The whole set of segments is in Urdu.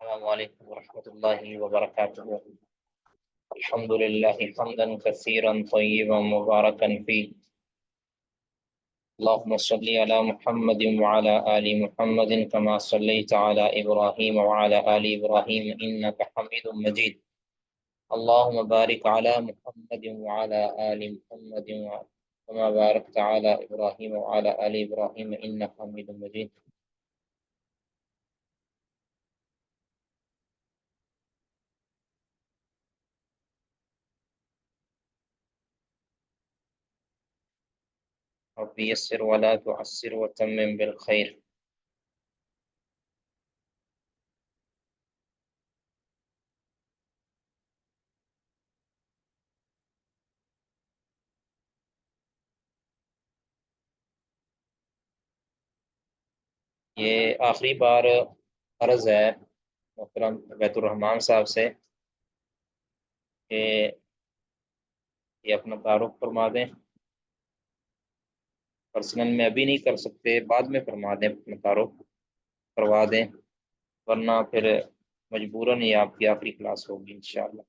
السلام عليكم ورحمة الله وبركاته. الحمد لله حمدا كثيرا طيبا مباركا فيه. اللهم صل على محمد وعلى آل محمد كما صليت على إبراهيم وعلى آل إبراهيم إنك حميد مجيد. اللهم بارك على محمد وعلى آل محمد كما باركت على إبراهيم وعلى آل إبراهيم إنك حميد مجيد. رب يسر ولا تعسر وتمم بالخير. یہ آخری بار عرض ہے محترم بیت الرحمان صاحب سے کہ یہ اپنا تعارف فرما دیں. پرسنل میں ابھی نہیں کر سکتے، بعد میں فرما دیں، اپنا تعارف کروا دیں، ورنہ پھر مجبوراً یہ آپ کی آخری کلاس ہوگی انشاءاللہ.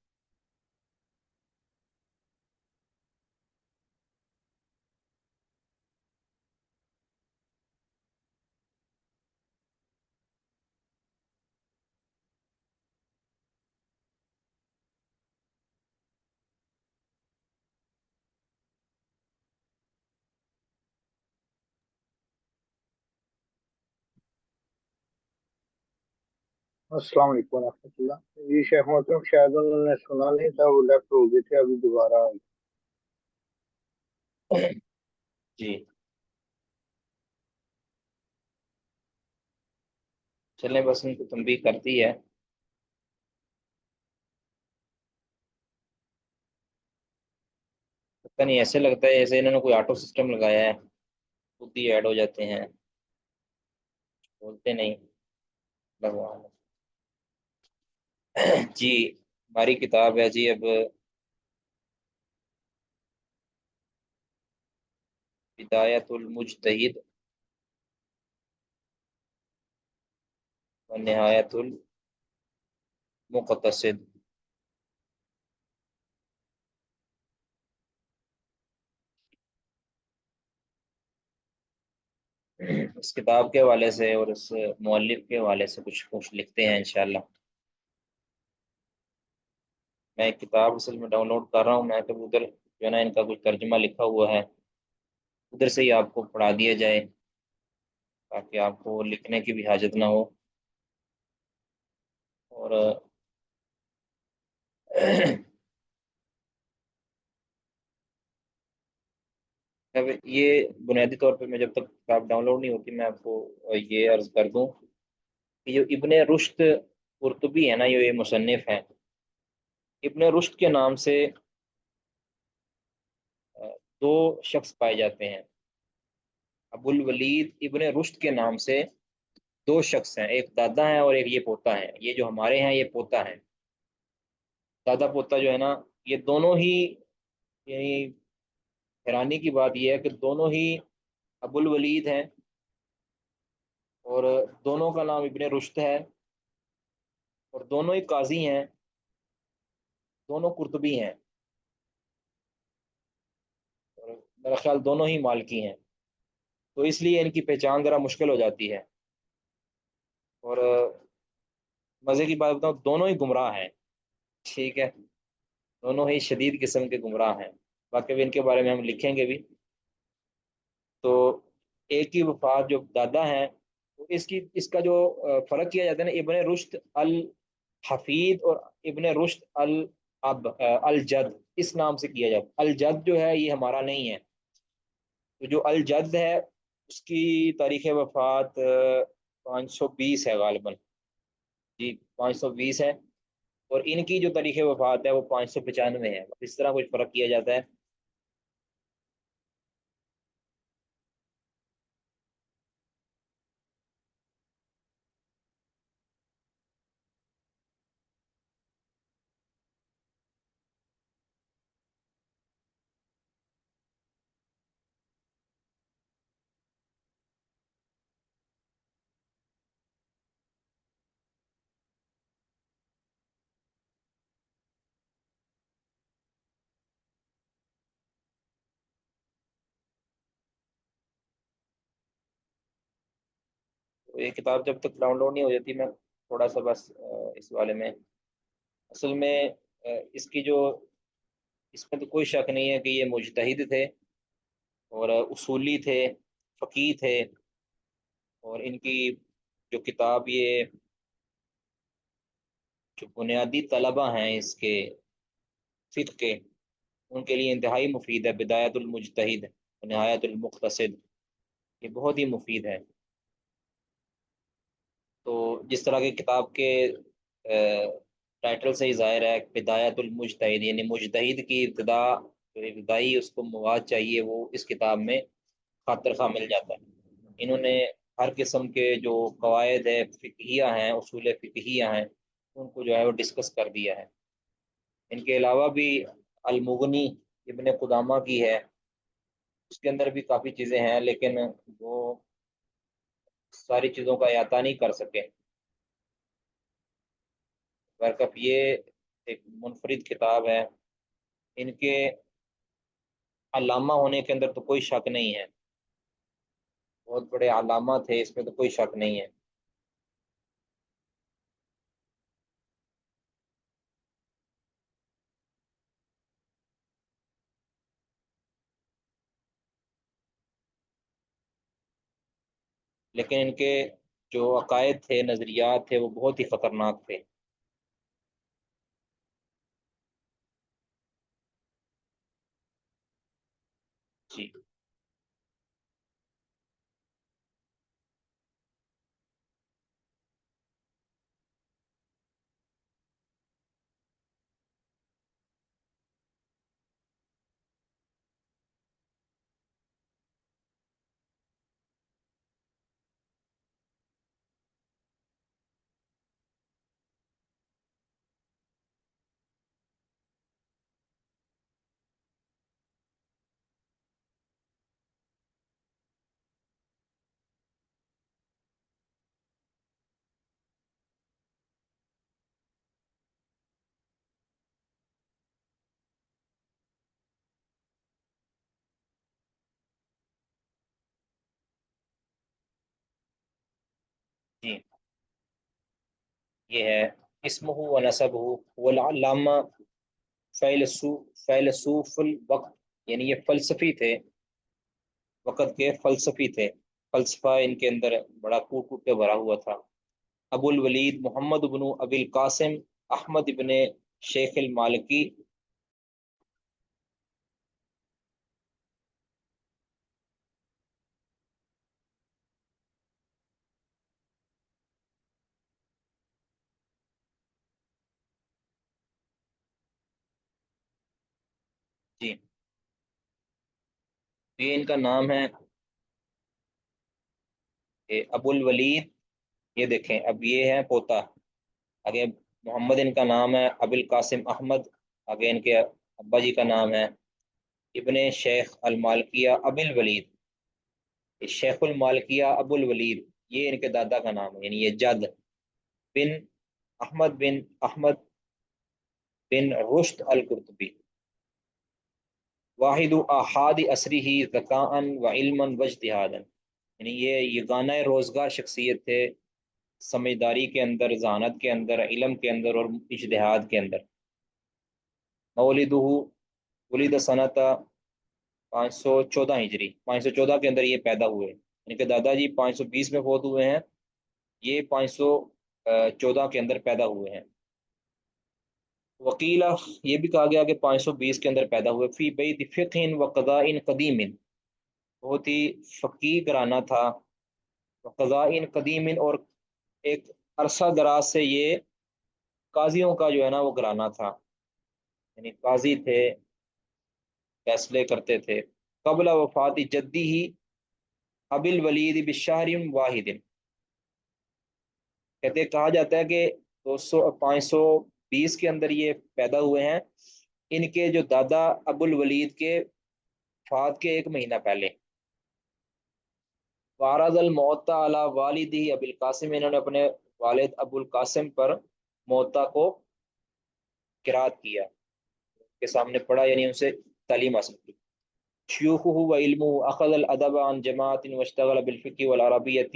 السلام علیکم ورحمۃ اللہ. جی شیخ محترم شاید انہوں نے سنا نہیں تھا، وہ لیفٹ ہو گئے تھے، ابھی دوبارہ جی چلیں، بس ان کو تنبیہ کرتی ہے. پتہ نہیں، ایسے لگتا ہے جیسے انہوں نے کوئی آٹو سسٹم لگایا ہے، خود ہی ایڈ ہو جاتے ہیں، بولتے نہیں. بھگوان جی ہماری کتاب ہے جی اب بدایت المجتہد و نہایت المقتصد. اس کتاب کے حوالے سے اور اس مؤلف کے حوالے سے کچھ لکھتے ہیں انشاءاللہ. میں ایک کتاب اصل میں ڈاؤن لوڈ کر رہا ہوں، میں تو ادھر جو ہے نا ان کا کچھ ترجمہ لکھا ہوا ہے، ادھر سے ہی آپ کو پڑھا دیا جائے تاکہ آپ کو لکھنے کی بھی حاجت نہ ہو. اور یہ بنیادی طور پہ میں جب تک کتاب ڈاؤن لوڈ نہیں ہوتی میں آپ کو یہ عرض کر دوں کہ جو ابن رشد قرطبی ہے نا، یہ مصنف ہیں. ابن رشد کے نام سے دو شخص پائے جاتے ہیں. ابو الولید ابن رشد کے نام سے دو شخص ہیں، ایک دادا ہے اور ایک یہ پوتا ہے. یہ جو ہمارے ہیں یہ پوتا ہے، دادا پوتا جو ہے نا، یہ دونوں ہی، یعنی حیرانی کی بات یہ ہے کہ دونوں ہی ابو الولید ہیں اور دونوں کا نام ابن رشد ہے اور دونوں ہی قاضی ہیں، دونوں قرطبی ہیں، اور میرا خیال دونوں ہی مالکی ہیں. تو اس لیے ان کی پہچان ذرا مشکل ہو جاتی ہے. اور مزے کی بات بتاؤں، دونوں ہی گمراہ ہیں. ٹھیک ہے، دونوں ہی شدید قسم کے گمراہ ہیں. باقی ان کے بارے میں ہم لکھیں گے بھی. تو ایک کی وفات جو دادا ہیں، تو اس کا جو فرق کیا جاتا ہے نا، ابن رشد الحفید اور ابن رشد الجد، اس نام سے کیا جاتا ہے. الجد جو ہے یہ ہمارا نہیں ہے. تو جو الجد ہے اس کی تاریخ وفات 520 ہے غالباً. جی 520 ہے، اور ان کی جو تاریخ وفات ہے وہ 595 ہے. اس طرح کچھ فرق کیا جاتا ہے. یہ کتاب جب تک ڈاؤن لوڈ نہیں ہو جاتی، میں تھوڑا سا بس اس والے میں اصل میں اس کی جو، اس میں تو کوئی شک نہیں ہے کہ یہ مجتہد تھے اور اصولی تھے، فقیہ تھے، اور ان کی جو کتاب، یہ جو بنیادی طلبہ ہیں اس کے فقہ کے، ان کے لیے انتہائی مفید ہے بدایت المجتہد و نہایت المقتصد، یہ بہت ہی مفید ہے۔ تو جس طرح کی کتاب کے ٹائٹل سے ہی ظاہر ہے، بدایت المجتہد، یعنی مجتہد کی ابتدا، جو ابتدائی اس کو مواد چاہیے وہ اس کتاب میں خاطر خواہ مل جاتا ہے۔ انہوں نے ہر قسم کے جو قواعد ہے فقہیہ ہیں، اصول فقہیہ ہیں، ان کو جو ہے وہ ڈسکس کر دیا ہے۔ ان کے علاوہ بھی المغنی ابن قدامہ کی ہے، اس کے اندر بھی کافی چیزیں ہیں، لیکن وہ ساری چیزوں کا احاطہ نہیں کر سکے۔ برکف یہ ایک منفرد کتاب ہے، ان کے علامہ ہونے کے اندر تو کوئی شک نہیں ہے، بہت بڑے علامہ تھے، اس میں تو کوئی شک نہیں ہے۔ لیکن ان کے جو عقائد تھے، نظریات تھے، وہ بہت ہی خطرناک تھے۔ جی جی، یہ ہے اسمہ و نسبہ والعلامہ فیلسوف الوقت، یعنی یہ فلسفی تھے، وقت کے فلسفی تھے، فلسفہ ان کے اندر بڑا کوٹ کوٹ کے بھرا ہوا تھا۔ ابو الولید محمد بن ابی القاسم احمد ابن شیخ المالکی۔ جی، یہ ان کا نام ہے ابو الولید، یہ دیکھیں اب یہ ہے پوتا، آگے محمد ان کا نام ہے، ابو القاسم احمد، آگے ان کے ابا جی کا نام ہے ابن شیخ المالکیہ ابو الولید، شیخ المالکیہ ابو الولید، یہ ان کے دادا کا نام ہے، یعنی یہ جد بن احمد بن رشد القرطبی، واحد احاد عصری ذکاء و علما و اجتہادا، یعنی یہ یگانہ روزگار شخصیت تھے، سمجھداری کے اندر، ذہانت کے اندر، علم کے اندر اور اجتہاد کے اندر۔ مولدہ ولید سنت 514 ہجری، 514 کے اندر یہ پیدا ہوئے، ان کے دادا جی 520 میں فوت ہوئے ہیں، یہ 514 کے اندر پیدا ہوئے ہیں۔ وکیلا، یہ بھی کہا گیا کہ 520 کے اندر پیدا ہوئے، فی بیت فقہ و قضاء قدیم، بہت ہی فقیہ گھرانہ تھا، قضاء قدیم، اور ایک عرصہ دراز سے یہ قاضیوں کا جو ہے نا وہ گھرانہ تھا، یعنی قاضی تھے، فیصلے کرتے تھے۔ قبل وفات جدی ہی ابی الولید بشہر واحد، کہتے کہا جاتا ہے کہ 520 کے اندر یہ پیدا ہوئے ہیں، ان کے جو دادا ابو الولید کے وفات کے ایک مہینہ پہلے، وعرض الموطا علی والدہ ابو القاسم، انہوں نے اپنے والد ابو القاسم پر موطا کو قرات کیا، کے سامنے پڑھا، یعنی ان سے تعلیم حاصل کی۔ شیوخہ و علمہ اخذ الادب عن جماعت واشتغل بالفقہ والعربیۃ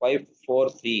543।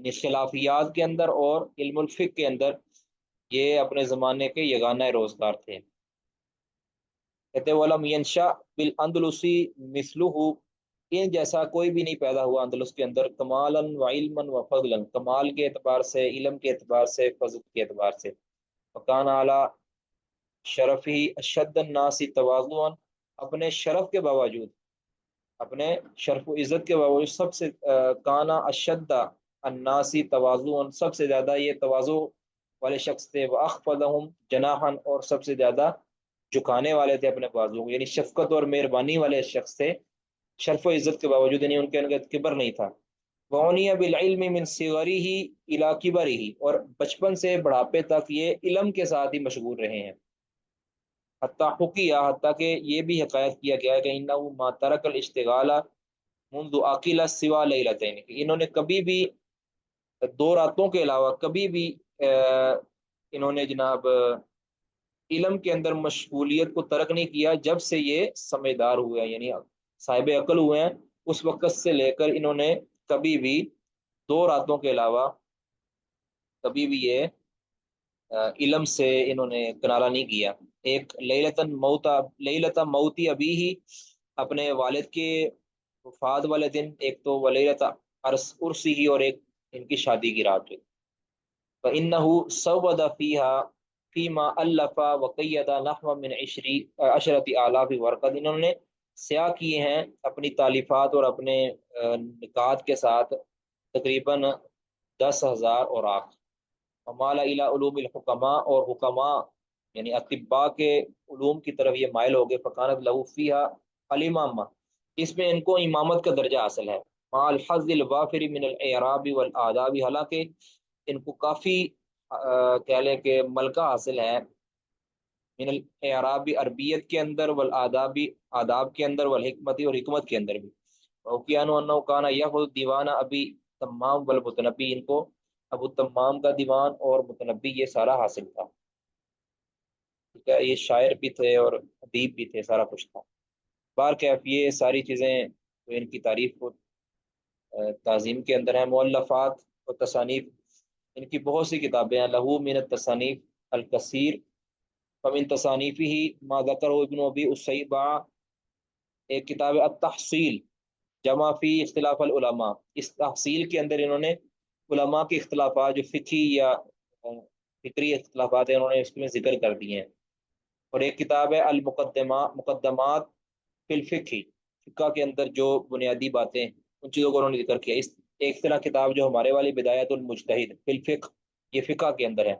یعنی خلافیات کے اندر اور علم الفقہ کے اندر یہ اپنے زمانے کے یگانہ روزگار تھے۔ کہتے ولم ینشا بالاندلسی مثلہ، ان جیسا کوئی بھی نہیں پیدا ہوا اندلس کے اندر، کمالا و علما و فضلا، کمال کے اعتبار سے، علم کے اعتبار سے، فضل کے اعتبار سے۔ وکان اعلی شرف ہی اشد الناس تواضعا، اپنے شرف کے باوجود، اپنے شرف و عزت کے باوجود سب سے کانا اشد الناس تواضعا، سب سے زیادہ یہ تواضع والے شخص تھے، واخفضهم جناحا، اور سب سے زیادہ جھکانے والے تھے اپنے بازو کو، یعنی شفقت اور مہربانی والے شخص تھے شرف و عزت کے باوجود، یعنی ان کے اندر کبر نہیں تھا۔ وعنی بالعلم من صغرہ الی کبرہ، اور بچپن سے بڑھاپے تک یہ علم کے ساتھ ہی مشغول رہے ہیں۔ حتیٰ کہ یہ بھی حقائق کیا گیا ہے کہ انہ ما ترک الاشتغال منذ عقل سوا لیلتین، کہ انہوں نے کبھی بھی دو راتوں کے علاوہ کبھی بھی انہوں نے جناب علم کے اندر مشغولیت کو ترک نہیں کیا جب سے یہ سمجھدار ہوئے ہیں، یعنی صاحب عقل ہوئے ہیں، اس وقت سے لے کر انہوں نے کبھی بھی دو راتوں کے علاوہ کبھی بھی یہ علم سے انہوں نے کنارہ نہیں کیا۔ ایک لیلتا موتی ابھی ہی، اپنے والد کے وفات والے دن، ایک تو ولیلتا عرسی ہی، اور ایک ان کی شادی کی رات ہوئی۔ فإنه سود فيها فيما ألف وقید نحو من عشرة آلاف ورقہ، انہوں نے سیاہ کیے ہیں اپنی تالیفات اور اپنے نکات کے ساتھ تقریباً 10,000 اوراق۔ ومال الى علوم الحکماء، اور حکماء یعنی اطباء کے علوم کی طرف یہ مائل ہو گئے۔ فکانت له فيها الامامہ، اس میں ان کو امامت کا درجہ حاصل ہے۔ مع الحظ الوافر من الاعراب والآداب، حالانکہ ان کو کافی کہہ لیں کہ ملکہ حاصل ہے من الاعراب، عربیت کے اندر، والآداب، آداب کے اندر، والحکمت، اور حکمت کے اندر بھی۔ وکیانو انہ کانا یاخذ دیوان ابی تمام والمتنبی، ان کو ابو تمام کا دیوان اور متنبی یہ سارا حاصل تھا۔ ٹھیک ہے، یہ شاعر بھی تھے اور ادیب بھی تھے، سارا کچھ تھا۔ بہرکیف یہ ساری چیزیں تو ان کی تعریف کو تعظیم کے اندر ہیں۔ مؤلفات و تصانیف، ان کی بہت سی کتابیں ہیں۔ لہو من التصانیف الکثیر، فمن تصانیفہ ما ذکرہ ابن ابی الشیبہ، ایک کتاب التحصیل جمع فی اختلاف العلماء، اس تحصیل کے اندر انہوں نے علماء کے اختلافات جو فقہی یا فکری اختلافات ہیں انہوں نے اس میں ذکر کر دیے ہیں۔ اور ایک کتاب ہے مقدمات فی الفقہ، فقہ کے اندر جو بنیادی باتیں ان چیزوں کو انہوں نے ذکر کیا۔ اس ایک طرح کتاب جو ہمارے والی بدایت المجتہد فی الفقہ، یہ فقہ کے اندر ہے۔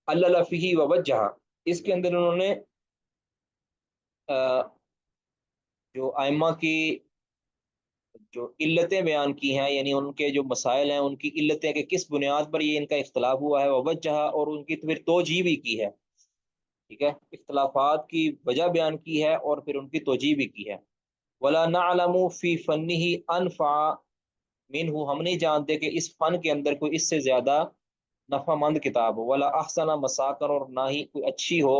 اللہ فیہ ووجہ، اس کے اندر انہوں نے جو ائمہ کی جو علتیں بیان کی ہیں، یعنی ان کے جو مسائل ہیں ان کی علتیں کہ کس بنیاد پر یہ ان کا اختلاف ہوا ہے، ووجہ، اور ان کی پھر توجیہ بھی کی ہے۔ ٹھیک ہے، اختلافات کی وجہ بیان کی ہے اور پھر ان کی توجیہ بھی کی ہے۔ ولا نعلم فی فنہ انفع منہ، ہم نہیں جانتے کہ اس فن کے اندر کوئی اس سے زیادہ نفع مند کتاب ہو۔ ولا احسن مساکن، اور نہ ہی کوئی اچھی ہو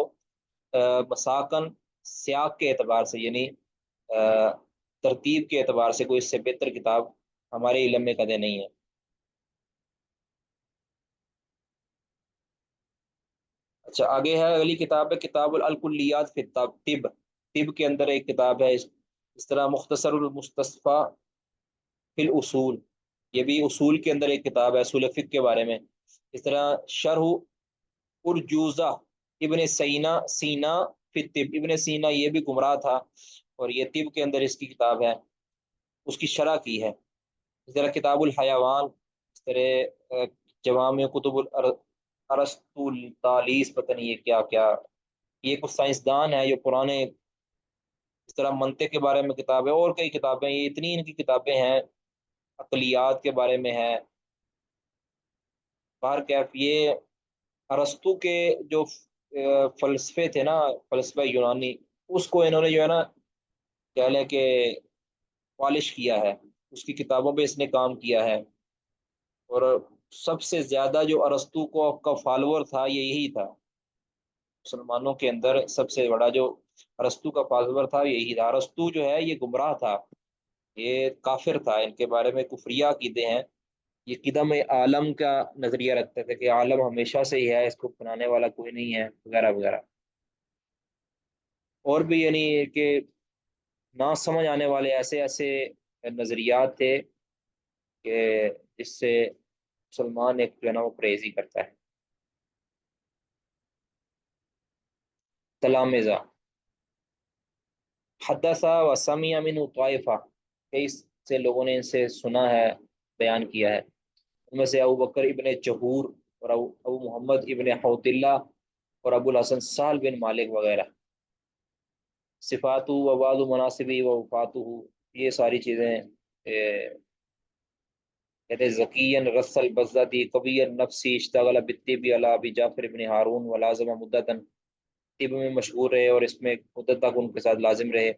مساکن سیاق کے اعتبار سے، یعنی ترتیب کے اعتبار سے کوئی اس سے بہتر کتاب ہمارے علم میں کدے نہیں ہے۔ اچھا، آگے ہے اگلی کتاب ہے کتاب الکلیات فی الطب، طب کے اندر ایک کتاب ہے، اس طرح مختصر المستصفی فی الاصول، یہ بھی اصول کے اندر ایک کتاب ہے اصول فقہ کے بارے میں۔ اس طرح شرح ارجوزہ ابن سینا فی الطب، ابن سینا یہ بھی گمراہ تھا اور یہ طب کے اندر اس کی کتاب ہے، اس کی شرح کی ہے۔ اس طرح کتاب الحیوان، اس طرح جوامع کتب ارسطو التالیس، پتہ نہیں یہ کیا کیا، یہ کچھ سائنسدان ہے یہ پرانے، اس طرح منطق کے بارے میں کتاب ہے، اور کئی کتابیں، یہ اتنی ان کی کتابیں ہیں، عقلیات کے بارے میں ہے۔ بہرکیف یہ ارسطو کے جو فلسفے تھے نا، فلسفہ یونانی، اس کو انہوں نے جو ہے نا کہہ لیں کہ پالش کیا ہے، اس کی کتابوں پہ اس نے کام کیا ہے۔ اور سب سے زیادہ جو ارسطو کو کا فالوور تھا یہ یہی تھا، مسلمانوں کے اندر سب سے بڑا جو ارسطو کا فالوور تھا یہی تھا۔ ارسطو جو ہے یہ گمراہ تھا، یہ کافر تھا، ان کے بارے میں کفریہ عقیدے ہیں، یہ قدم عالم کا نظریہ رکھتے تھے کہ عالم ہمیشہ سے ہی ہے، اس کو بنانے والا کوئی نہیں ہے، وغیرہ وغیرہ۔ اور بھی یعنی کہ نہ سمجھ آنے والے ایسے ایسے نظریات تھے کہ جس سے مسلمان ایک جو ہے نا وہ پرہیزی کرتا ہے۔ تلامذہ، حدثہ و سمع من طائفہ، کئی سے لوگوں نے ان سے سنا ہے، بیان کیا ہے۔ ان میں سے ابو بکر ابن جہور اور ابو محمد ابن حوت اللہ اور ابو الحسن سہل بن مالک وغیرہ۔ صفات و بعض مناسبی و وفاتہ، یہ ساری چیزیں کہتے ذکیًا رس البزتی قوی النفسی اشتغل بالطب علی ابی جعفر ابن ہارون ولازم مدتن، طب میں مشغول رہے اور اس میں مدت تک ان کے ساتھ لازم رہے۔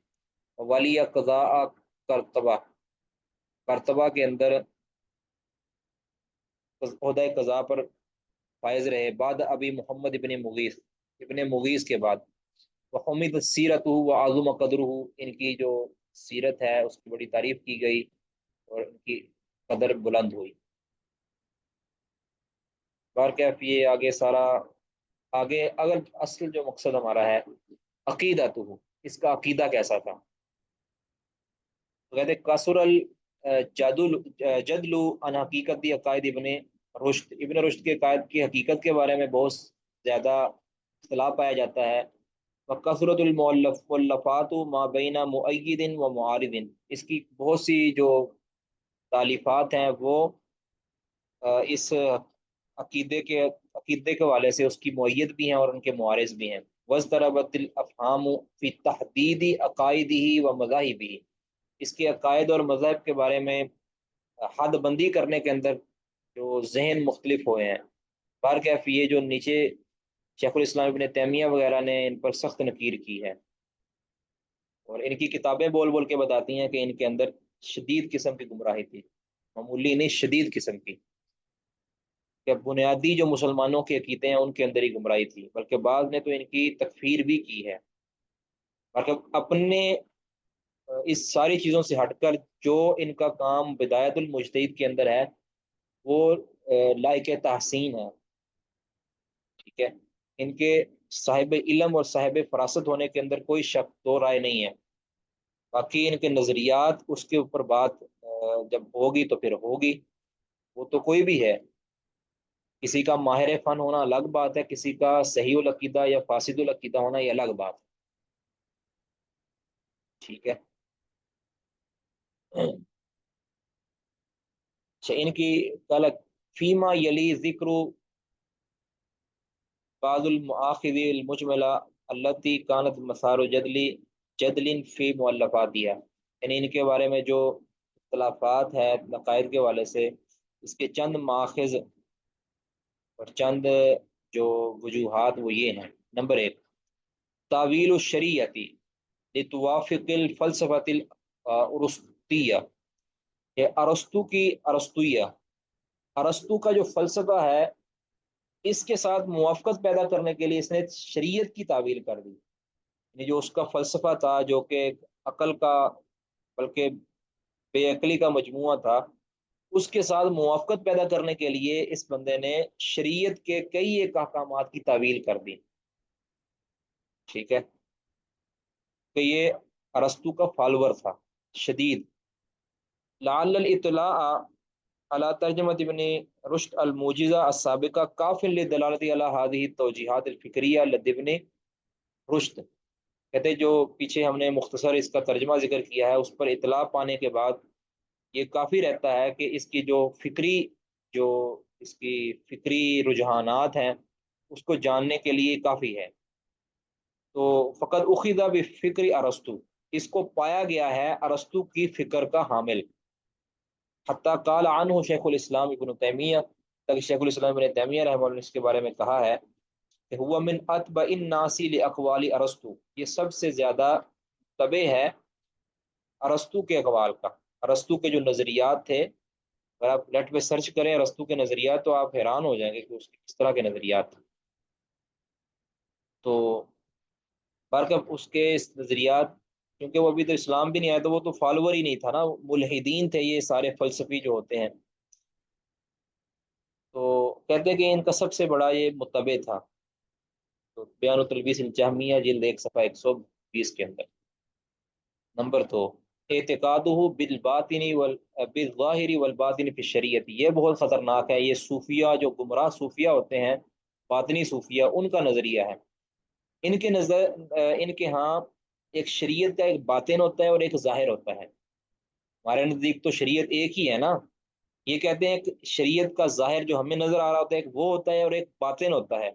ولی قضاء کرتبہ، کرتبہ کے اندر عہدہ قضاء پر فائز رہے بعد ابی محمد ابن مغیث کے بعد۔ وحمد سیرت و عظم قدر، ان کی جو سیرت ہے اس کی بڑی تعریف کی گئی اور ان کی قدر بلند ہوئی۔ بارکیف یہ آگے سارا، آگے اگر اصل جو مقصد ہمارا ہے عقیدہ تو، اس کا عقیدہ کیسا تھا، تو کہتے کثر جدل عن حقیقت عقائد ابن رشد، ابن رشد کے عقائد کی حقیقت کے بارے میں بہت زیادہ اختلاف پایا جاتا ہے۔ وکثرت المؤلفات ما بین مؤید و معارض، اس کی بہت سی جو تالیفات ہیں وہ اس عقیدے کے حوالے سے اس کی مؤید بھی ہیں اور ان کے معارض بھی ہیں۔ وَاضْطَرَبَتِ الْأَفْهَامُ فِي تَحْدِيدِ عَقَائِدِهِ وَمَذَاهِبِهِ، اس کے عقائد اور مذہب کے بارے میں حد بندی کرنے کے اندر جو ذہن مختلف ہوئے ہیں۔ بہرکیف یہ جو نیچے شیخ الاسلام ابن تیمیہ وغیرہ نے ان پر سخت نکیر کی ہے، اور ان کی کتابیں بول بول کے بتاتی ہیں کہ ان کے اندر شدید قسم کی گمراہی تھی، معمولی نہیں، شدید قسم کی، کہ بنیادی جو مسلمانوں کے عقیدے ہیں ان کے اندر ہی گمراہی تھی، بلکہ بعض نے تو ان کی تکفیر بھی کی ہے۔ بلکہ اپنے اس ساری چیزوں سے ہٹ کر جو ان کا کام بدایت المجتہد کے اندر ہے وہ لائق تحسین ہے، ٹھیک ہے، ان کے صاحب علم اور صاحب فراست ہونے کے اندر کوئی شک دو رائے نہیں ہے۔ باقی ان کے نظریات اس کے اوپر بات جب ہوگی تو پھر ہوگی، وہ تو کوئی بھی ہے، کسی کا ماہر فن ہونا الگ بات ہے، کسی کا صحیح العقیدہ یا فاسد العقیدہ ہونا یہ الگ بات ہے، ٹھیک ہے۔ اچھا، ان کی غلط فیما یلی ذکر بعض المآخذ المجملہ التی کانت مسار جدل فی مؤلفاتها، یعنی ان کے بارے میں جو اختلافات ہے عقائد کے حوالے سے، اس کے چند ماخذ اور چند جو وجوہات وہ یہ ہیں۔ نمبر ایک، تعویل الشریعتی لتوافق الفلسفۃ الارسطیہ، یہ ارسطو کا جو فلسفہ ہے اس کے ساتھ موافقت پیدا کرنے کے لیے اس نے شریعت کی تعویل کر دی، یعنی جو اس کا فلسفہ تھا جو کہ عقل کا بلکہ بے عقلی کا مجموعہ تھا، اس کے ساتھ موافقت پیدا کرنے کے لیے اس بندے نے شریعت کے کئی ایک احکامات کی تعویل کر دی، ٹھیک ہے، کہ یہ ارسطو کا فالوور تھا شدید۔ لعل الاطلاع على ترجمة ابن رشد الموجزہ السابقہ کاف للدلالة على هذه التوجیہات الفکریہ لدى ابن رشد، کہتے جو پیچھے ہم نے مختصر اس کا ترجمہ ذکر کیا ہے اس پر اطلاع پانے کے بعد یہ کافی رہتا ہے کہ اس کی جو اس کی فکری رجحانات ہیں اس کو جاننے کے لیے کافی ہے۔ تو فقط اخذ بفکر ارسطو، اس کو پایا گیا ہے ارسطو کی فکر کا حامل، حتیٰ قال عنہ شیخ الاسلام ابن تیمیہ، تک شیخ الاسلام ابن تیمیہ رحمہ اللہ نے اس کے بارے میں کہا ہے کہ ہوا من اتبع الناس لاقوال ارسطو، یہ سب سے زیادہ تبع ہے ارسطو کے اقوال کا، ارسطو کے جو نظریات تھے، اگر آپ نیٹ پہ سرچ کریں ارسطو کے نظریات تو آپ حیران ہو جائیں گے کہ اس کے کس طرح کے نظریات تھے۔ تو برکب اس کے اس نظریات، کیونکہ وہ ابھی تو اسلام بھی نہیں آیا تو وہ تو فالوور ہی نہیں تھا نا، ملحدین تھے یہ سارے فلسفی جو ہوتے ہیں، تو کہتے ہیں کہ ان کا سب سے بڑا یہ متبع تھا۔ تو بیان التلبیس الجہمیہ جلد 1 صفحہ 120 کے اندر۔ نمبر 2، اعتقادہ بالباطن بالظاہر والباطن فی الشریعت، یہ بہت خطرناک ہے۔ یہ صوفیہ جو گمراہ صوفیہ ہوتے ہیں، باطنی صوفیہ، ان کا نظریہ ہے۔ ان کے نظر ان کے ہاں ایک شریعت کا ایک باطن ہوتا ہے اور ایک ظاہر ہوتا ہے۔ ہمارے نزدیک تو شریعت ایک ہی ہے نا۔ یہ کہتے ہیں کہ شریعت کا ظاہر جو ہمیں نظر آ رہا ہوتا ہے ایک وہ ہوتا ہے، اور ایک باطن ہوتا ہے۔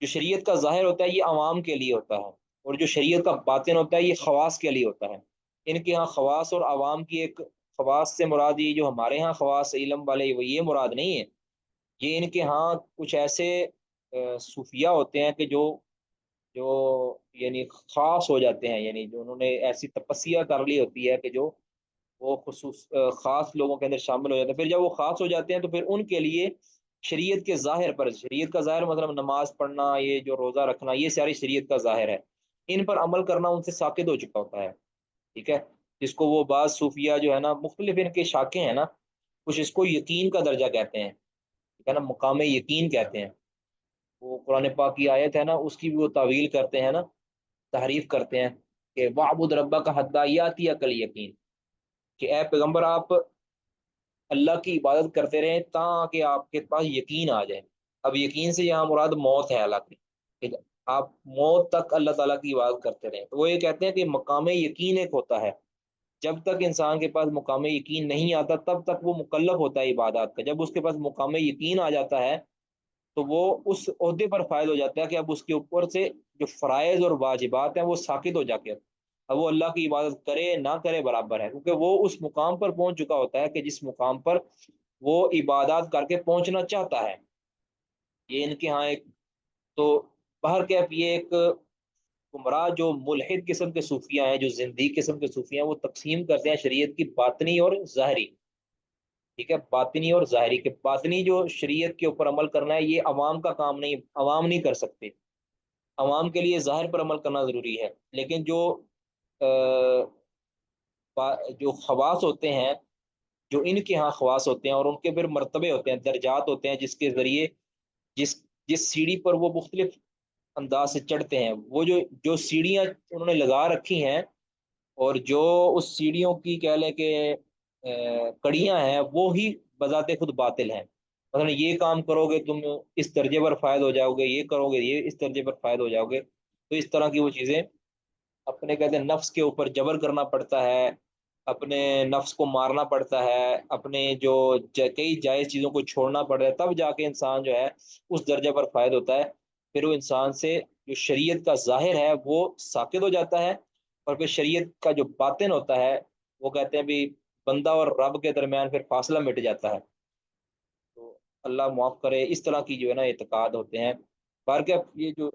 جو شریعت کا ظاہر ہوتا ہے یہ عوام کے لیے ہوتا ہے، اور جو شریعت کا باطن ہوتا ہے یہ خواص کے لیے ہوتا ہے۔ ان کے ہاں خواص اور عوام کی ایک، خواص سے مراد یہ جو ہمارے ہاں خواص علم والے وہ یہ مراد نہیں ہے۔ یہ ان کے ہاں کچھ ایسے صوفیہ ہوتے ہیں کہ جو جو یعنی خاص ہو جاتے ہیں، یعنی جو انہوں نے ایسی تپسیا کر لی ہوتی ہے کہ جو وہ خصوص خاص لوگوں کے اندر شامل ہو جاتے ہیں۔ پھر جب وہ خاص ہو جاتے ہیں تو پھر ان کے لیے شریعت کے ظاہر پر، شریعت کا ظاہر مطلب نماز پڑھنا، یہ جو روزہ رکھنا، یہ ساری شریعت کا ظاہر ہے۔ ان پر عمل کرنا ان سے ساقط ہو چکا ہوتا ہے، ٹھیک ہے۔ جس کو وہ بعض صوفیہ جو ہے نا، مختلف ان کے شاخیں ہیں نا، کچھ اس کو یقین کا درجہ کہتے ہیں، ٹھیک ہے نا، مقام یقین کہتے ہیں۔ وہ قرآن پاک کی آیت ہے نا، اس کی بھی وہ تعویل کرتے ہیں نا، تحریف کرتے ہیں کہ وَعْبُدْ رَبَّكَ حَتَّىٰ يَأْتِيَكَ الْيَقِينُ، کہ اے پیغمبر آپ اللہ کی عبادت کرتے رہیں تاکہ آپ کے پاس یقین آ جائے۔ اب یقین سے یہاں مراد موت ہے اللہ کی، ٹھیک ہے؟ آپ موت تک اللہ تعالیٰ کی عبادت کرتے رہیں۔ تو وہ یہ کہتے ہیں کہ مقام یقین ایک ہوتا ہے، جب تک انسان کے پاس مقام یقین نہیں آتا تب تک وہ مکلف ہوتا ہے عبادات کا۔ جب اس کے پاس مقام یقین آ جاتا ہے تو وہ اس عہدے پر فائز ہو جاتا ہے کہ اب اس کے اوپر سے جو فرائض اور واجبات ہیں وہ ساقط ہو جا کے، اب وہ اللہ کی عبادت کرے نہ کرے برابر ہے، کیونکہ وہ اس مقام پر پہنچ چکا ہوتا ہے کہ جس مقام پر وہ عبادات کر کے پہنچنا چاہتا ہے۔ یہ ان کے ہاں ایک، تو باہر کیف یہ ایک گمراہ جو ملحد قسم کے صوفیہ ہیں، جو زندیق قسم کے صوفیہ ہیں، وہ تقسیم کرتے ہیں شریعت کی باطنی اور ظاہری، ٹھیک ہے، باطنی اور ظاہری۔ کے باطنی جو شریعت کے اوپر عمل کرنا ہے یہ عوام کا کام نہیں، عوام نہیں کر سکتے، عوام کے لیے ظاہر پر عمل کرنا ضروری ہے۔ لیکن جو جو خواص ہوتے ہیں، جو ان کے ہاں خواص ہوتے ہیں، اور ان کے پھر مرتبے ہوتے ہیں، درجات ہوتے ہیں، جس کے ذریعے جس جس سیڑھی پر وہ مختلف انداز سے چڑھتے ہیں، وہ جو جو سیڑھیاں انہوں نے لگا رکھی ہیں، اور جو اس سیڑھیوں کی کہہ لیں کہ کڑیاں ہیں، وہ ہی بذات خود باطل ہیں۔ مثلا یہ کام کرو گے تم اس درجے پر فائد ہو جاؤ گے، یہ کرو گے یہ اس درجے پر فائد ہو جاؤ گے، تو اس طرح کی وہ چیزیں اپنے کہتے ہیں نفس کے اوپر جبر کرنا پڑتا ہے، اپنے نفس کو مارنا پڑتا ہے، اپنے جو کئی جائز چیزوں کو چھوڑنا پڑتا ہے، تب جا کے انسان جو ہے اس درجے پر فائد ہوتا ہے۔ پھر وہ انسان سے جو شریعت کا ظاہر ہے وہ ساقط ہو جاتا ہے، اور پھر شریعت کا جو باطن ہوتا ہے وہ کہتے ہیں بھی بندہ اور رب کے درمیان پھر فاصلہ مٹ جاتا ہے۔ تو اللہ معاف کرے، اس طرح کی جو ہے نا اعتقاد ہوتے ہیں۔ بلکہ یہ جو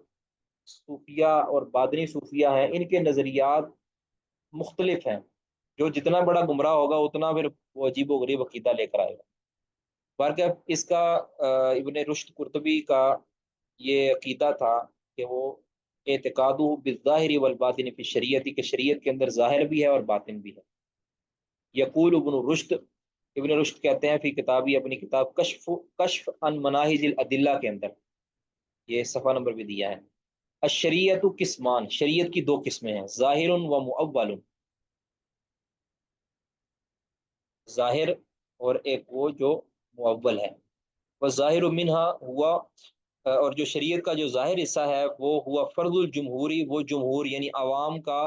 صوفیہ اور باطنی صوفیہ ہیں، ان کے نظریات مختلف ہیں۔ جو جتنا بڑا گمراہ ہوگا اتنا پھر وہ عجیب و غریب عقیدہ لے کر آئے گا۔ بلکہ اس کا ابن رشد قرطبی کا یہ عقیدہ تھا کہ وہ اعتقاد بالظاہر والباطن فی شریعت، کہ شریعت کے اندر ظاہر بھی ہے اور باطن بھی ہے۔ یقول ابن رشد، ابن رشد کہتے ہیں فی کتابی، اپنی کتاب کشف عن مناہج الادلہ کے اندر، یہ صفحہ نمبر بھی دیا ہے، الشریعت قسمان، شریعت کی دو قسمیں ہیں، ظاہر و مؤول، ظاہر اور ایک وہ جو مؤول ہے۔ وہ ظاہر منہا ہوا، اور جو شریعت کا جو ظاہر حصہ ہے وہ ہوا فرض الجمہوری، وہ جمہور یعنی عوام کا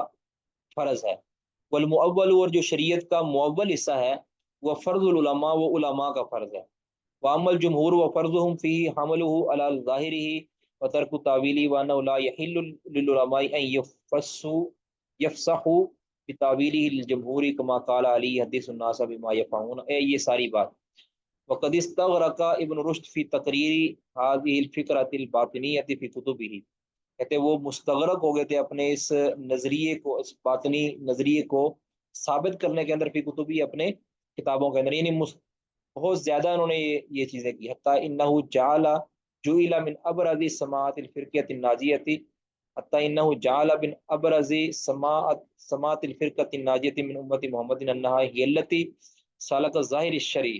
فرض ہے۔ والمؤول، اور جو شریعت کا مؤول حصہ ہے وہ فرض العلماء، وہ علماء کا فرض ہے۔ وأما الجمهور وفرضهم فيه حمله على ظاهره وترك تاويله، وأنه لا يحل للعلماء أن يفصحوا بتاويله للجمهور كما قال علي حديث الناس بما يفهمون، یہ ساری بات۔ وقد استغرق ابن رشد في تقرير هذه الفكرة الباطنية في كتبه، کہتے وہ مستغرق ہو گئے تھے اپنے اس نظریے کو، اس باطنی نظریے کو ثابت کرنے کے اندر، فی کتبی، اپنے کتابوں کے اندر، یعنی بہت زیادہ انہوں نے یہ چیزیں کی، حتیٰ انہ جعل جعل من ابرز سماعت الفرقۃ الناجیۃ، حتیٰ انہ جعل من ابرز سماعت الفرقۃ الناجیۃ من امت محمد انہا ہی التی سالک الظاہر الشرعی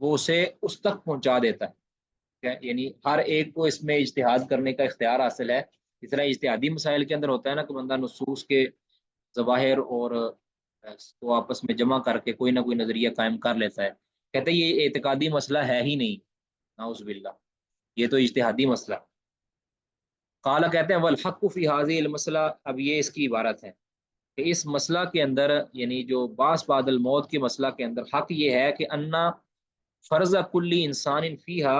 وہ اسے اس تک پہنچا دیتا ہے. ٹھیک ہے؟ یعنی ہر ایک کو اس میں اجتہاد کرنے کا اختیار حاصل ہے. اس طرح اجتہادی مسائل کے اندر ہوتا ہے نا کہ بندہ نصوص کے ظواہر اور کو آپس میں جمع کر کے کوئی نہ کوئی نظریہ قائم کر لیتا ہے. کہتے ہیں یہ اعتقادی مسئلہ ہے ہی نہیں، نعوذ باللہ، یہ تو اجتہادی مسئلہ. قال کہتے ہیں والحق فی هذه المسئلہ، اب یہ اس کی عبارت ہے کہ اس مسئلہ کے اندر، یعنی جو بعث بعد الموت کے مسئلہ کے اندر حق یہ ہے کہ انا فرض کلی انسان فیہا،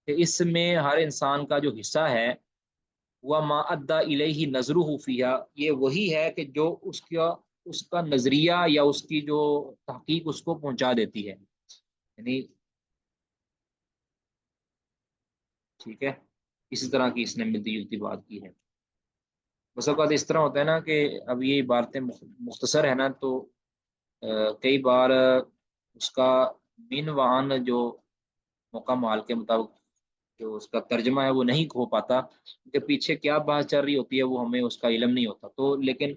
کہ اس میں ہر انسان کا جو حصہ ہے، وہ ما ادا الیہ نظرہ فیہا، یہ وہی ہے کہ جو اس کا نظریہ یا اس کی جو تحقیق اس کو پہنچا دیتی ہے. یعنی ٹھیک ہے، اسی طرح کی اس نے ملتی جلتی بات کی ہے. بس اوقات اس طرح ہوتا ہے نا کہ اب یہ باتیں مختصر ہے نا، تو کئی بار اس کا بین وہان جو موقع مال کے مطابق جو اس کا ترجمہ ہے وہ نہیں ہو پاتا، کیونکہ پیچھے کیا بات چل رہی ہوتی ہے وہ ہمیں اس کا علم نہیں ہوتا. تو لیکن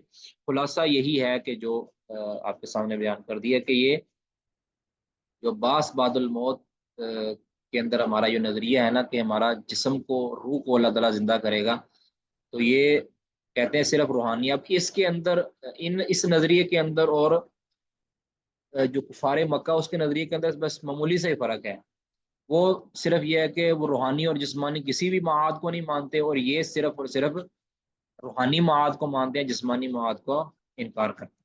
خلاصہ یہی ہے کہ جو آپ کے سامنے بیان کر دیا کہ یہ جو باس بعد الموت کے اندر ہمارا جو نظریہ ہے نا کہ ہمارا جسم کو، روح کو اللہ تعالیٰ زندہ کرے گا، تو یہ کہتے ہیں صرف روحانی. اب اس کے اندر اس نظریے کے اندر اور جو کفار مکہ اس کے نظریے کے اندر بس معمولی سے ہی فرق ہے. وہ صرف یہ ہے کہ وہ روحانی اور جسمانی کسی بھی معاد کو نہیں مانتے، اور یہ صرف اور صرف روحانی معاد کو مانتے ہیں، جسمانی معاد کو انکار کرتے ہیں.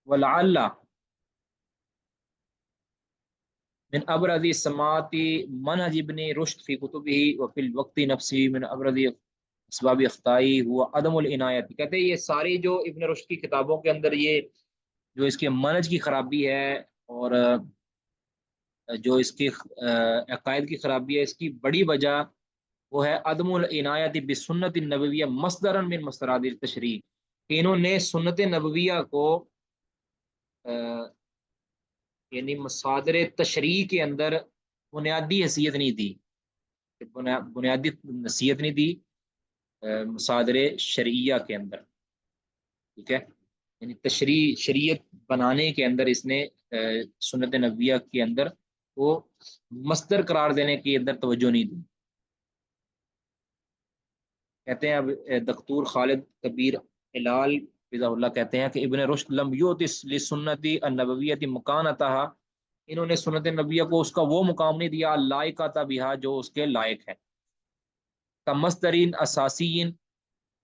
ولعل من ابرز سماعت منهج ابن رشد فی کتبہ وفی الوقت نفسی من ابرز اسباب اخطائی ہوا عدم العنایت. کہتے ہیں یہ ساری جو ابن رشد کی کتابوں کے اندر یہ جو اس کے منہج کی خرابی ہے اور جو اس کے عقائد کی خرابی ہے، اس کی بڑی وجہ وہ ہے عدم العنایت بسنت النبویہ مصدرا من مصدرات التشریع، کہ انہوں نے سنت نبویہ کو یعنی مصادر تشریع کے اندر بنیادی حیثیت نہیں دی، بنیادی نصیحت نہیں دی مصادر شرعیہ کے اندر. ٹھیک ہے، یعنی شریعت بنانے کے اندر اس نے سنت نبویہ کے اندر وہ مصدر قرار دینے کے اندر توجہ نہیں دی. کہتے ہیں اب دکتور خالد کبیر ہلال فضا اللہ کہتے ہیں کہ ابن رشد لم یؤتس لسنتی النبویۃ مکانتہا، انہوں نے سنت نبویہ کو اس کا وہ مقام نہیں دیا لائقۃ بہا جو اس کے لائق ہے. کمصدرین اساسین،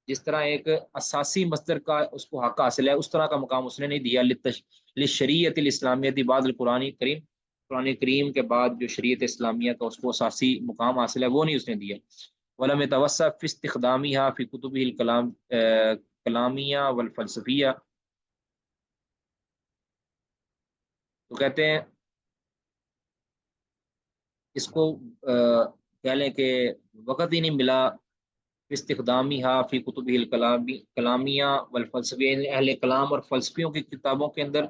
جس طرح ایک اساسی مصدر کا اس کو حق حاصل ہے، اس طرح کا مقام اس نے نہیں دیا للشریعت الاسلامیہ بعد القرآن کریم، قرآن کریم کے بعد جو شریعت اسلامیہ کا اس کو اساسی مقام حاصل ہے وہ نہیں اس نے دیا. ولم يتوسع في استخدامها في كتبه الكلام کلامیہ والفلسفیہ. تو کہتے ہیں اس کو کہہ لیں کہ وقت ہی نہیں ملا استخدامیہ فی کتبہ کلامیہ والفلسفیہ، اہل کلام اور فلسفیوں کی کتابوں کے اندر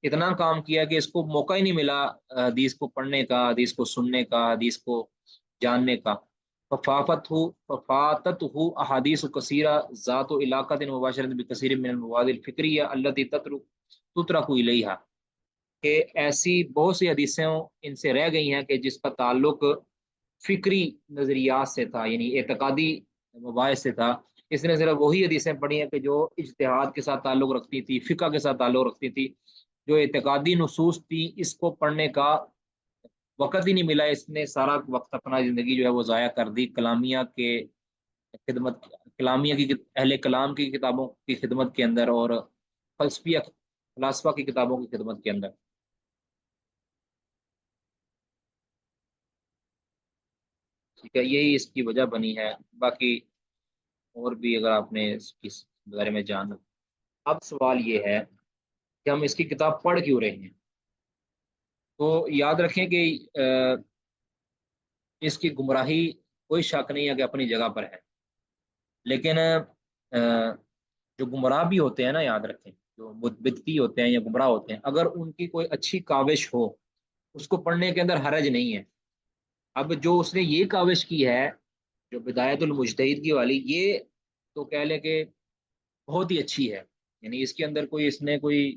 اتنا کام کیا کہ اس کو موقع ہی نہیں ملا حدیث کو پڑھنے کا، حدیث کو سننے کا، حدیث کو جاننے کا. ففاتت ہو احادیث کثیرہ ذات و علاقۃ مباشرۃ بکثیر من المواد الفکریہ التي تترک الیہا، کہ ایسی بہت سی حدیثیں ان سے رہ گئی ہیں کہ جس کا تعلق فکری نظریات سے تھا، یعنی اعتقادی مباحث سے تھا. اس نے صرف وہی حدیثیں پڑھی ہیں کہ جو اجتہاد کے ساتھ تعلق رکھتی تھی، فقہ کے ساتھ تعلق رکھتی تھی. جو اعتقادی نصوص تھی اس کو پڑھنے کا وقت ہی نہیں ملا. اس نے سارا وقت اپنا زندگی جو ہے وہ ضائع کر دی کلامیہ کے خدمت، کلامیہ کی اہل کلام کی کتابوں کی خدمت کے اندر اور فلاسفہ کی کتابوں کی خدمت کے اندر. ٹھیک ہے، یہی اس کی وجہ بنی ہے. باقی اور بھی اگر آپ نے اس کے بارے میں جانا. اب سوال یہ ہے کہ ہم اس کی کتاب پڑھ کیوں رہے ہیں. تو یاد رکھیں کہ اس کی گمراہی کوئی شک نہیں ہے کہ اپنی جگہ پر ہے، لیکن جو گمراہ بھی ہوتے ہیں نا، یاد رکھیں جو بدعتی ہوتے ہیں یا گمراہ ہوتے ہیں، اگر ان کی کوئی اچھی کاوش ہو اس کو پڑھنے کے اندر حرج نہیں ہے. اب جو اس نے یہ کاوش کی ہے جو بدایت المجتہد کی والی، یہ تو کہہ لیں کہ بہت ہی اچھی ہے. یعنی اس کے اندر کوئی اس نے کوئی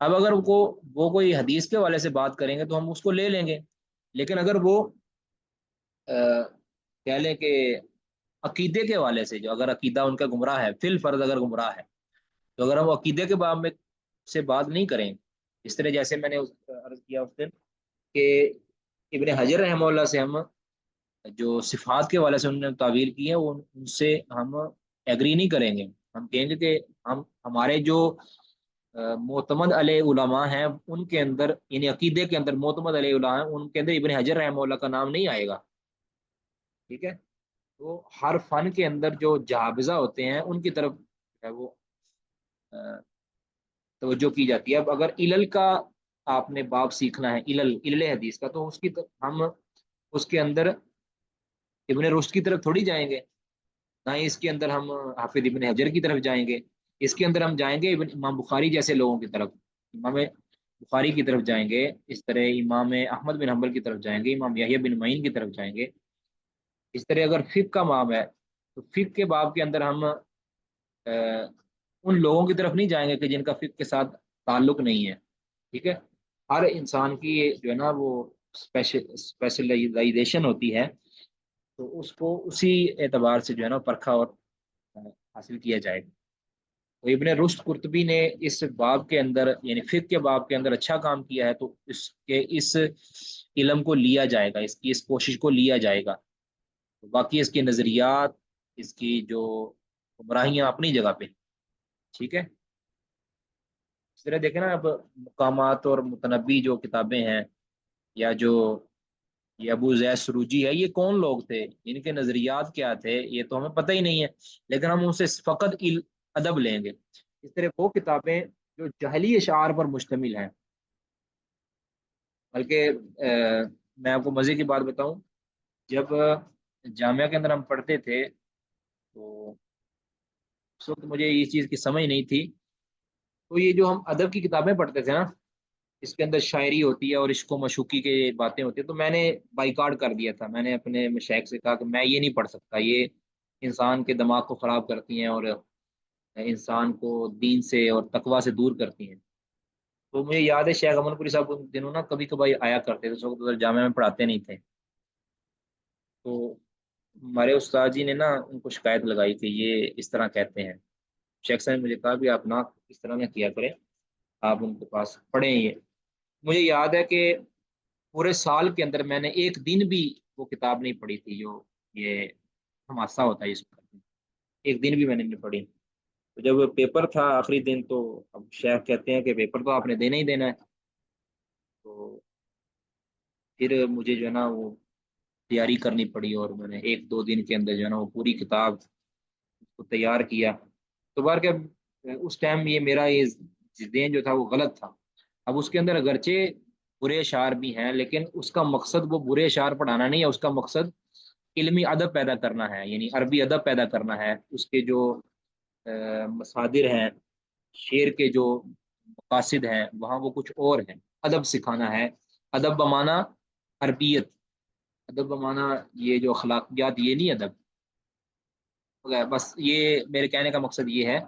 اب اگر وہ کوئی حدیث کے والے سے بات کریں گے تو ہم اس کو لے لیں گے، لیکن اگر وہ کہہ لیں کہ عقیدے کے والے سے، جو اگر عقیدہ ان کا گمراہ ہے، فی الفرض اگر گمراہ ہے، تو اگر ہم عقیدے کے باب میں سے بات نہیں کریں، اس طرح جیسے میں نے عرض کیا اس دن کہ ابن حجر رحمہ اللہ سے ہم جو صفات کے والے سے انہوں نے تعویل کی ہے، ان سے ہم ایگری نہیں کریں گے، ہم کہیں گے کہ ہمارے جو معتمد علیہ علماء ہیں ان کے اندر، یعنی عقیدے کے اندر معتمد علیہ علماء ہیں، ان کے اندر ابن حجر رحمہ اللہ کا نام نہیں آئے گا، ٹھیک ہے؟ تو ہر فن کے اندر جو جہابذہ ہوتے ہیں ان کی طرف ہے وہ توجہ کی جاتی ہے۔ اب اگر علل کا آپ نے باب سیکھنا ہے، علل حدیث کا، تو ہم اس کے اندر ابن رشد کی طرف تھوڑی جائیں گے، نہ ہی اس کے اندر ہم حافظ ابن حجر کی طرف جائیں گے، اس کے اندر ہم جائیں گے امام بخاری جیسے لوگوں کی طرف، امام بخاری کی طرف جائیں گے، اس طرح امام احمد بن حنبل کی طرف جائیں گے، امام یحییٰ بن معین کی طرف جائیں گے۔ اس طرح اگر فقہ کا باب ہے تو فقہ کے باب کے اندر ہم ان لوگوں کی طرف نہیں جائیں گے کہ جن کا فقہ کے ساتھ تعلق نہیں ہے، ٹھیک ہے؟ ہر انسان کی جو ہے نا وہ اسپیشلائزیشن ہوتی ہے، تو اس کو اسی اعتبار سے جو ہے نا پرکھا اور حاصل کیا جائے گا۔ تو ابن رشد قرطبی نے اس باب کے اندر، یعنی فقہ کے باب کے اندر اچھا کام کیا ہے، تو اس علم کو لیا جائے گا، اس کوشش کو لیا جائے گا۔ باقی اس کے نظریات، اس کی جو گمراہیاں اپنی جگہ پہ، ٹھیک ہے؟ اس طرح دیکھیں نا، اب مقامات اور متنبی جو کتابیں ہیں، یا جو یہ ابو زید سروجی ہے، یہ کون لوگ تھے، ان کے نظریات کیا تھے، یہ تو ہمیں پتہ ہی نہیں ہے، لیکن ہم ان سے فقط ادب لیں گے۔ اس طرح وہ کتابیں جو جہلی اشعار پر مشتمل ہیں، بلکہ میں آپ کو مزے کی بات بتاؤں، جب جامعہ کے اندر ہم پڑھتے تھے تو اس وقت مجھے یہ چیز کی سمجھ نہیں تھی، تو یہ جو ہم ادب کی کتابیں پڑھتے تھے نا، اس کے اندر شاعری ہوتی ہے اور عشق و مشوقی کے باتیں ہوتی ہیں، تو میں نے بائیکاٹ کر دیا تھا، میں نے اپنے مشائخ سے کہا کہ میں یہ نہیں پڑھ سکتا، یہ انسان کے دماغ کو خراب کرتی ہیں اور انسان کو دین سے اور تقوی سے دور کرتی ہیں۔ تو مجھے یاد ہے شیخ امن پوری صاحب ان دنوں نا کبھی کبھی آیا کرتے تھے، اس وقت ادھر جامعہ میں پڑھاتے نہیں تھے، تو ہمارے استاد جی نے نا ان کو شکایت لگائی کہ یہ اس طرح کہتے ہیں۔ شیخ صاحب نے مجھے کہا بھی آپ نہ اس طرح نہ کیا کریں، آپ ان کے پاس پڑھیں۔ یہ مجھے یاد ہے کہ پورے سال کے اندر میں نے ایک دن بھی وہ کتاب نہیں پڑھی تھی، جو یہ حماسہ ہوتا ہے اس پر، ایک دن بھی میں نے نہیں پڑھی۔ تو جب پیپر تھا آخری دن، تو اب شیخ کہتے ہیں کہ پیپر تو آپ نے دینا ہی دینا ہے، تو پھر مجھے جو ہے نا وہ تیاری کرنی پڑی، اور میں نے ایک دو دن کے اندر جو ہے نا وہ پوری کتاب کو تیار کیا۔ تو بار کہ اس ٹائم یہ میرا یہ ذہن جو تھا وہ غلط تھا۔ اب اس کے اندر اگرچہ برے اشعار بھی ہیں، لیکن اس کا مقصد وہ برے اشعار پڑھانا نہیں ہے، اس کا مقصد علمی ادب پیدا کرنا ہے، یعنی عربی ادب پیدا کرنا ہے۔ اس کے جو مصادر ہیں، شعر کے جو مقاصد ہیں، وہاں وہ کچھ اور ہیں، ادب سکھانا ہے، ادب بمانا عربیت، ادب بمانا یہ جو اخلاقیات، یہ نہیں ادب۔ بس یہ میرے کہنے کا مقصد یہ ہے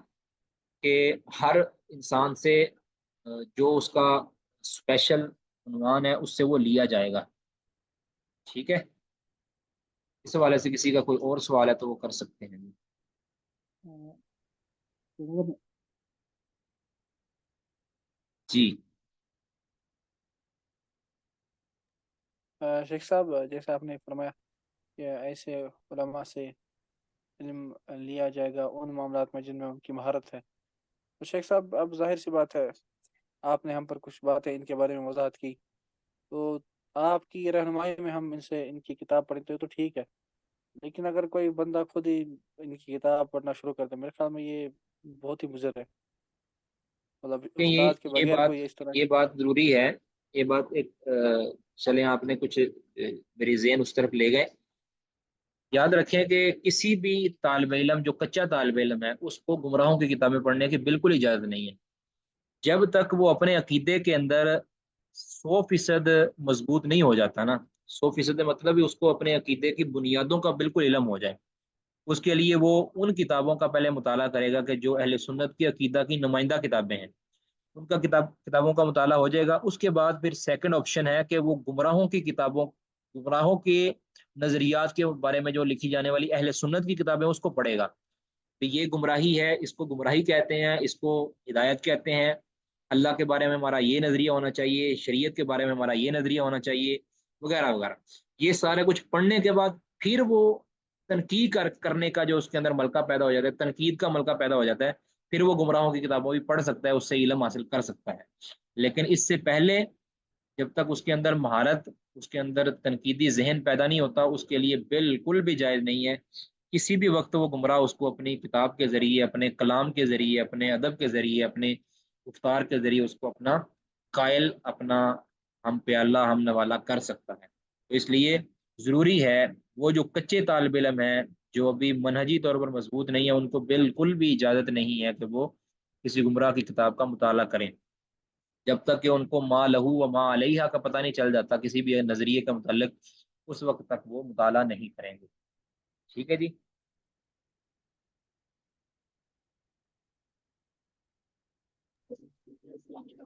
کہ ہر انسان سے جو اس کا اسپیشل عنوان ہے اس سے وہ لیا جائے گا، ٹھیک ہے؟ اس حوالے سے کسی کا کوئی اور سوال ہے تو وہ کر سکتے ہیں۔ جی شیخ صاحب، جیسا آپ نے فرمایا کہ ایسے علماء سے علم لیا جائے گا ان معاملات میں جن میں ان کی مہارت ہے، تو شیخ صاحب اب ظاہر سی بات ہے، آپ نے ہم پر کچھ باتیں ان کے بارے میں وضاحت کی، تو آپ کی رہنمائی میں ہم ان کی کتاب پڑھتے تو ٹھیک ہے، لیکن اگر کوئی بندہ خود ہی ان کی کتاب پڑھنا شروع کر دے، میرے خیال میں یہ بہت ہی مضر ہے، مطلب کہ استاد کے یہ بغیر بات کوئی اس طرح یہ بات ضروری ہے، یہ بات ایک چلیں آپ نے کچھ میری ذہن اس طرف لے گئے۔ یاد رکھیں کہ کسی بھی طالب علم جو کچا طالب علم ہے، اس کو گمراہوں کی کتابیں پڑھنے کی بالکل اجازت نہیں ہے، جب تک وہ اپنے عقیدے کے اندر 100% مضبوط نہیں ہو جاتا نا، 100% مطلب اس کو اپنے عقیدے کی بنیادوں کا بالکل علم ہو جائے، اس کے لیے وہ ان کتابوں کا پہلے مطالعہ کرے گا کہ جو اہل سنت کی عقیدہ کی نمائندہ کتابیں ہیں، ان کا کتابوں کا مطالعہ ہو جائے گا. اس کے بعد پھر سیکنڈ آپشن ہے کہ وہ گمراہوں کی کتابوں، گمراہوں کے نظریات کے بارے میں جو لکھی جانے والی اہل سنت کی کتابیں اس کو پڑھے گا. تو یہ گمراہی ہے، اس کو گمراہی کہتے ہیں، اس کو ہدایت کہتے ہیں. اللہ کے بارے میں ہمارا یہ نظریہ ہونا چاہیے، شریعت کے بارے میں ہمارا یہ نظریہ ہونا چاہیے، وغیرہ وغیرہ. یہ سارے کچھ پڑھنے کے بعد پھر وہ تنقید کرنے کا جو اس کے اندر ملکہ پیدا ہو جاتا ہے، تنقید کا ملکہ پیدا ہو جاتا ہے. پھر وہ گمراہوں کی کتابوں بھی پڑھ سکتا ہے، اس سے علم حاصل کر سکتا ہے. لیکن اس سے پہلے جب تک اس کے اندر مہارت، اس کے اندر تنقیدی ذہن پیدا نہیں ہوتا، اس کے لیے بالکل بھی جائز نہیں ہے کسی بھی وقت وہ گمراہ اس کو اپنی کتاب کے ذریعے، اپنے کلام کے ذریعے، اپنے ادب کے ذریعے، اپنے گفتار کے ذریعے اس کو اپنا قائل، اپنا ہم پیالہ، ہم نوالا کر سکتا ہے. تو اس لیے ضروری ہے وہ جو کچے طالب علم ہیں، جو ابھی منہجی طور پر مضبوط نہیں ہے، ان کو بالکل بھی اجازت نہیں ہے کہ وہ کسی گمراہ کی کتاب کا مطالعہ کریں جب تک کہ ان کو ما لہو و ما علیہ کا پتہ نہیں چل جاتا کسی بھی نظریے کے متعلق. اس وقت تک وہ مطالعہ نہیں کریں گے. ٹھیک ہے جی.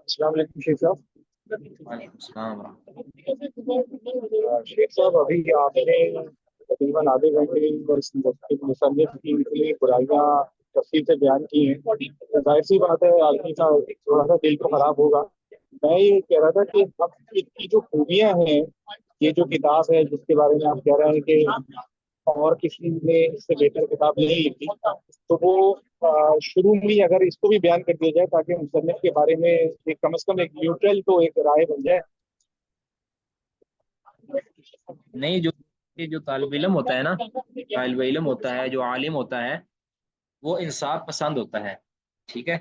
السلام علیکم شیخ صاحب. وعلیکم السلام ورحمۃ اللہ. شیخ صاحب ابھی آپ نے تقریباً آدھے گھنٹے اس مصنف کی اتنی برائیاں تفصیل سے بیان کی ہیں، ظاہر سی بات ہے آدمی کا تھوڑا سا دل تو خراب ہوگا. میں یہ کہہ رہا تھا کہ اب اس کی جو خوبیاں ہیں، یہ جو کتاب ہے جس کے بارے میں آپ کہہ رہے ہیں کہ اور کسی نے اس سے بہتر کتاب نہیں لکھی، تو وہ شروع میں ہی اگر اس کو بھی بیان کر دیا جائے تاکہ مصنف کے بارے میں ایک کم از کم ایک نیوٹرل تو ایک رائے بن جائے. نہیں، جو طالب علم ہوتا ہے نا، طالب علم ہوتا ہے، جو عالم ہوتا ہے، وہ انصاف پسند ہوتا ہے. ٹھیک ہے.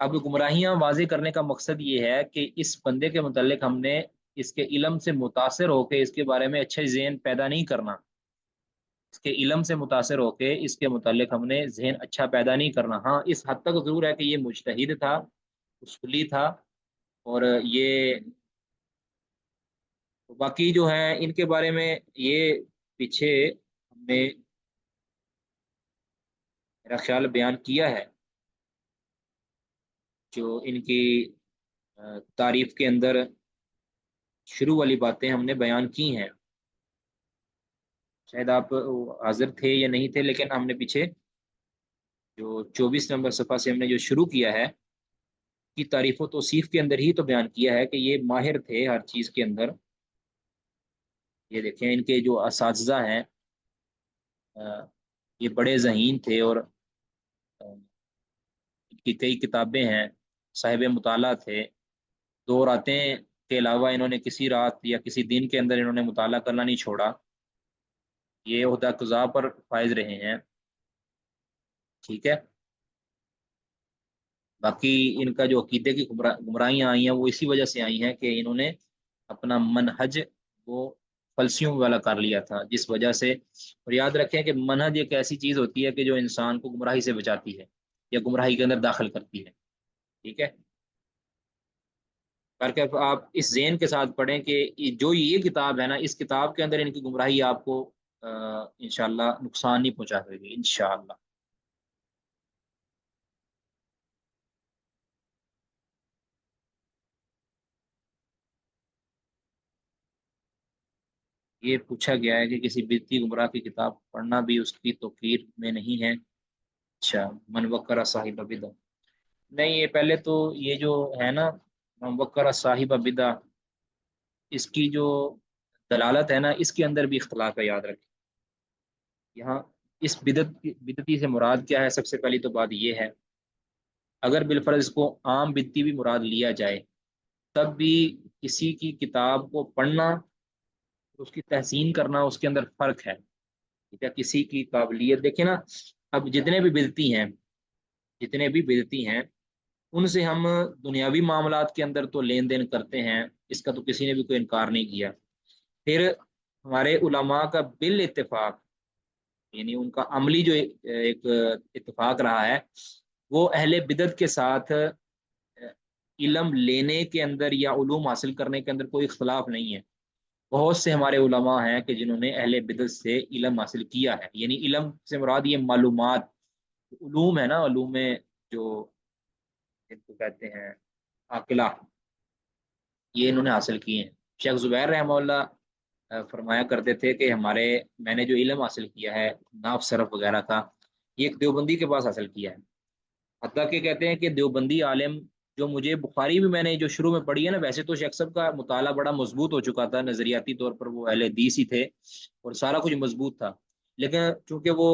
اب گمراہیاں واضح کرنے کا مقصد یہ ہے کہ اس بندے کے متعلق ہم نے اس کے علم سے متاثر ہو کے اس کے بارے میں اچھے ذہن پیدا نہیں کرنا. اس کے علم سے متاثر ہو کے اس کے متعلق ہم نے ذہن اچھا پیدا نہیں کرنا. ہاں، اس حد تک ضرور ہے کہ یہ مجتہد تھا، اصولی تھا، اور یہ باقی جو ہیں ان کے بارے میں یہ پیچھے ہم نے میرا خیال بیان کیا ہے. جو ان کی تعریف کے اندر شروع والی باتیں ہم نے بیان کی ہیں. شاید آپ حاضر تھے یا نہیں تھے، لیکن ہم نے پیچھے جو 24 نمبر صفحہ سے ہم نے جو شروع کیا ہے کی تعریف و توصیف کے اندر ہی تو بیان کیا ہے کہ یہ ماہر تھے ہر چیز کے اندر. یہ دیکھیں ان کے جو اساتذہ ہیں، یہ بڑے ذہین تھے، اور ان کی کئی کتابیں ہیں، صاحب مطالعہ تھے. 2 راتیں کے علاوہ انہوں نے کسی رات یا کسی دن کے اندر انہوں نے مطالعہ کرنا نہیں چھوڑا. یہ عہدہ قضا پر فائز رہے ہیں. ٹھیک ہے. باقی ان کا جو عقیدے کی گمراہیاں آئی ہیں وہ اسی وجہ سے آئی ہیں کہ انہوں نے اپنا منہج وہ فلسفیوں والا کر لیا تھا، جس وجہ سے. اور یاد رکھیں کہ منہج ایک ایسی چیز ہوتی ہے کہ جو انسان کو گمراہی سے بچاتی ہے یا گمراہی کے اندر داخل کرتی ہے. ٹھیک ہے. کر کے آپ اس ذہن کے ساتھ پڑھیں کہ جو یہ کتاب ہے نا، اس کتاب کے اندر ان کی گمراہی آپ کو انشاءاللہ نقصان نہیں پہنچا دے گی انشاءاللہ. یہ پوچھا گیا ہے کہ کسی بدعتی گمراہ کی کتاب پڑھنا بھی اس کی توقیر میں نہیں ہے. اچھا، من وکر صاحب بدع. نہیں، یہ پہلے تو یہ جو ہے نا من وکر صاحب بدع، اس کی جو دلالت ہے نا، اس کے اندر بھی اختلاف ہے. یاد رکھیں یہاں اس بدعتی سے مراد کیا ہے. سب سے پہلی تو بات یہ ہے، اگر بالفرض کو عام بدعتی بھی مراد لیا جائے تب بھی کسی کی کتاب کو پڑھنا، اس کی تحسین کرنا، اس کے اندر فرق ہے. ٹھیک ہے. کسی کی قابلیت دیکھیں نا، اب جتنے بھی بدعتی ہیں ان سے ہم دنیاوی معاملات کے اندر تو لین دین کرتے ہیں، اس کا تو کسی نے بھی کوئی انکار نہیں کیا. پھر ہمارے علماء کا بالاتفاق، یعنی ان کا عملی جو ایک اتفاق رہا ہے، وہ اہل بدعت کے ساتھ علم لینے کے اندر یا علوم حاصل کرنے کے اندر کوئی اختلاف نہیں ہے. بہت سے ہمارے علماء ہیں کہ جنہوں نے اہل بدعت سے علم حاصل کیا ہے. یعنی علم سے مراد یہ معلومات، علوم ہے نا، علوم جو ان کو کہتے ہیں عاقلہ یہ انہوں نے حاصل کیے ہیں۔ شیخ زبیر رحمہ اللہ فرمایا کرتے تھے کہ میں نے جو علم حاصل کیا ہے ناف صرف وغیرہ کا، یہ ایک دیوبندی کے پاس حاصل کیا ہے۔ حتیٰ کہ کہتے ہیں کہ دیوبندی عالم جو مجھے بخاری بھی میں نے جو شروع میں پڑھی ہے نا، ویسے تو شیخ صاحب کا مطالعہ بڑا مضبوط ہو چکا تھا، نظریاتی طور پر وہ اہل حدیث ہی تھے اور سارا کچھ مضبوط تھا، لیکن چونکہ وہ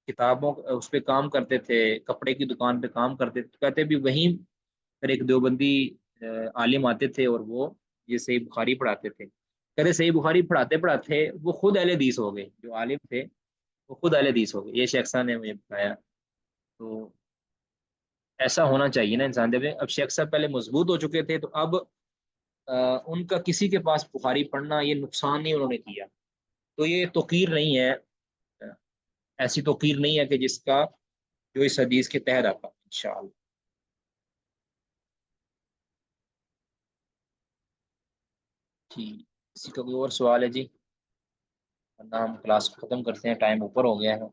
کتابوں اس پہ کام کرتے تھے، کپڑے کی دکان پہ کام کرتے تھے، کہتے بھی وہیں پھر ایک دیوبندی عالم آتے تھے اور وہ یہ صحیح بخاری پڑھاتے تھے، کہتے صحیح بخاری پڑھاتے پڑھاتے وہ خود اہل حدیث ہو گئے، جو عالم تھے وہ خود اہل حدیث ہو گئے، یہ شیخ صاحب نے مجھے بتایا۔ تو ایسا ہونا چاہیے نا انسان، دیکھیں اب شیخ صاحب پہلے مضبوط ہو چکے تھے، تو اب ان کا کسی کے پاس بخاری پڑھنا یہ نقصان نہیں انہوں نے کیا، تو یہ توقیر نہیں ہے، ایسی توقیر نہیں ہے کہ جس کا جو اس حدیث کے تحت آتا انشاءاللہ۔ ٹھیک، کسی کا کوئی اور سوال ہے جی؟ ورنہ ہم کلاس کو ختم کرتے ہیں، ٹائم اوپر ہو گیا ہے۔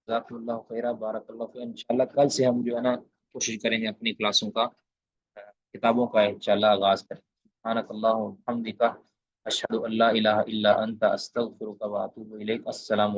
جزاک اللہ خیرہ، بارک اللہ فیک۔ انشاءاللہ کل سے ہم جو ہے نا کوشش کریں گے اپنی کلاسوں کا کتابوں کا انشاءاللہ آغاز کریں۔ سبحانک اللہم و بحمدک، اشہد ان لا الہ الا انت، استغفرک و اتوب الیک۔ السلام